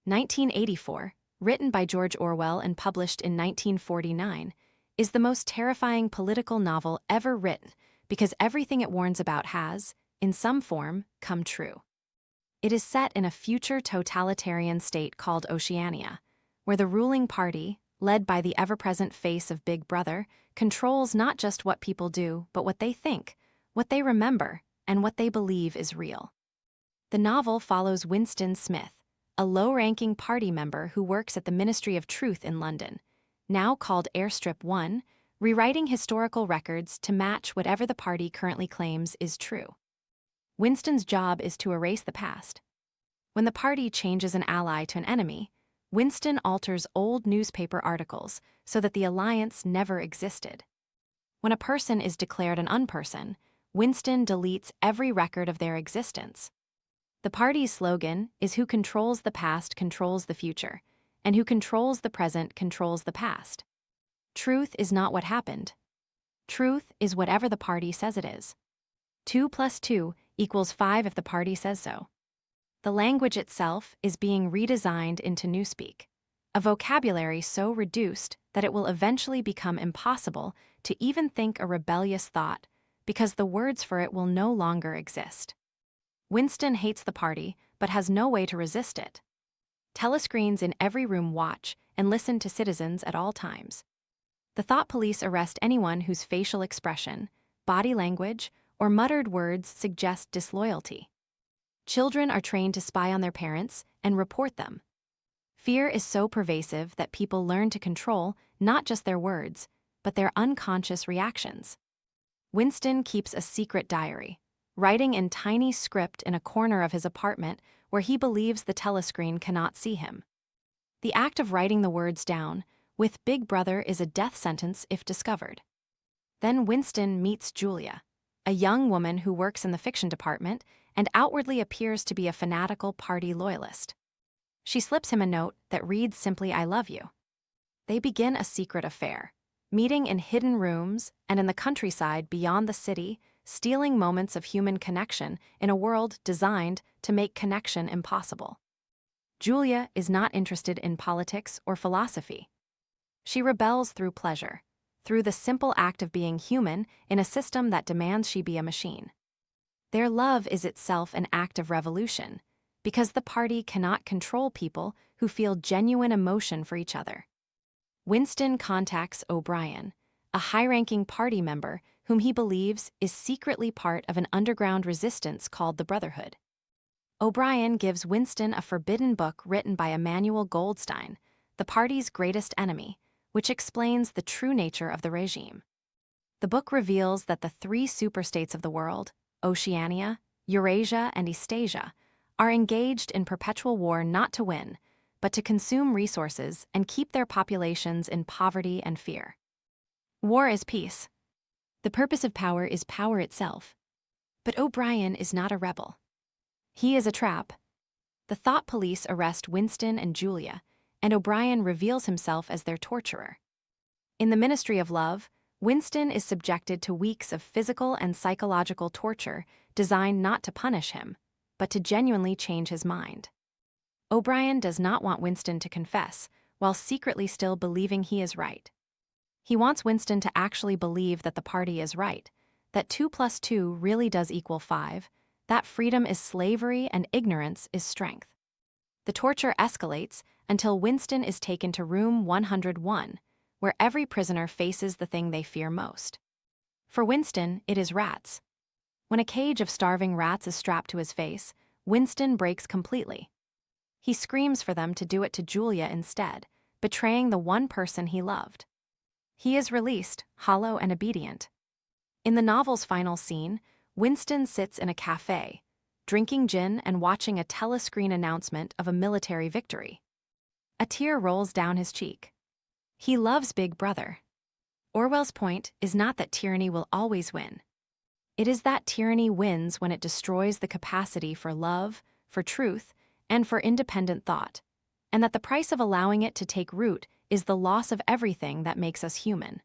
1984, written by George Orwell and published in 1949, is the most terrifying political novel ever written because everything it warns about has, in some form, come true. It is set in a future totalitarian state called Oceania, where the ruling party, led by the ever-present face of Big Brother, controls not just what people do, but what they think, what they remember, and what they believe is real. The novel follows Winston Smith, a low-ranking party member who works at the Ministry of Truth in London, now called Airstrip 1, rewriting historical records to match whatever the party currently claims is true. Winston's job is to erase the past. When the party changes an ally to an enemy, Winston alters old newspaper articles so that the alliance never existed. When a person is declared an unperson, Winston deletes every record of their existence. The party's slogan is "Who controls the past controls the future, and who controls the present controls the past." Truth is not what happened. Truth is whatever the party says it is. 2 + 2 = 5 if the party says so. The language itself is being redesigned into newspeak, a vocabulary so reduced that it will eventually become impossible to even think a rebellious thought because the words for it will no longer exist. Winston hates the party but has no way to resist it. Telescreens in every room watch and listen to citizens at all times. The thought police arrest anyone whose facial expression, body language, or muttered words suggest disloyalty. Children are trained to spy on their parents and report them. Fear is so pervasive that people learn to control not just their words, but their unconscious reactions. Winston keeps a secret diary, writing in tiny script in a corner of his apartment where he believes the telescreen cannot see him. The act of writing the words down with Big Brother is a death sentence if discovered. Then Winston meets Julia, a young woman who works in the fiction department and outwardly appears to be a fanatical party loyalist. She slips him a note that reads simply "I love you." They begin a secret affair, meeting in hidden rooms and in the countryside beyond the city, stealing moments of human connection in a world designed to make connection impossible. Julia is not interested in politics or philosophy. She rebels through pleasure, through the simple act of being human in a system that demands she be a machine. Their love is itself an act of revolution, because the party cannot control people who feel genuine emotion for each other. Winston contacts O'Brien, a high-ranking party member whom he believes is secretly part of an underground resistance called the Brotherhood. O'Brien gives Winston a forbidden book written by Emmanuel Goldstein, the party's greatest enemy, which explains the true nature of the regime. The book reveals that the 3 superstates of the world, Oceania, Eurasia, and Eastasia, are engaged in perpetual war not to win, but to consume resources and keep their populations in poverty and fear. War is peace. The purpose of power is power itself. But O'Brien is not a rebel. He is a trap. The thought police arrest Winston and Julia, and O'Brien reveals himself as their torturer. In the Ministry of Love, Winston is subjected to weeks of physical and psychological torture designed not to punish him, but to genuinely change his mind. O'Brien does not want Winston to confess, while secretly still believing he is right. He wants Winston to actually believe that the party is right, that 2 + 2 really does equal 5, that freedom is slavery and ignorance is strength. The torture escalates until Winston is taken to room 101, where every prisoner faces the thing they fear most. For Winston, it is rats. When a cage of starving rats is strapped to his face, Winston breaks completely. He screams for them to do it to Julia instead, betraying the one person he loved. He is released, hollow and obedient. In the novel's final scene, Winston sits in a cafe, drinking gin and watching a telescreen announcement of a military victory. A tear rolls down his cheek. He loves Big Brother. Orwell's point is not that tyranny will always win. It is that tyranny wins when it destroys the capacity for love, for truth, and for independent thought, and that the price of allowing it to take root is the loss of everything that makes us human.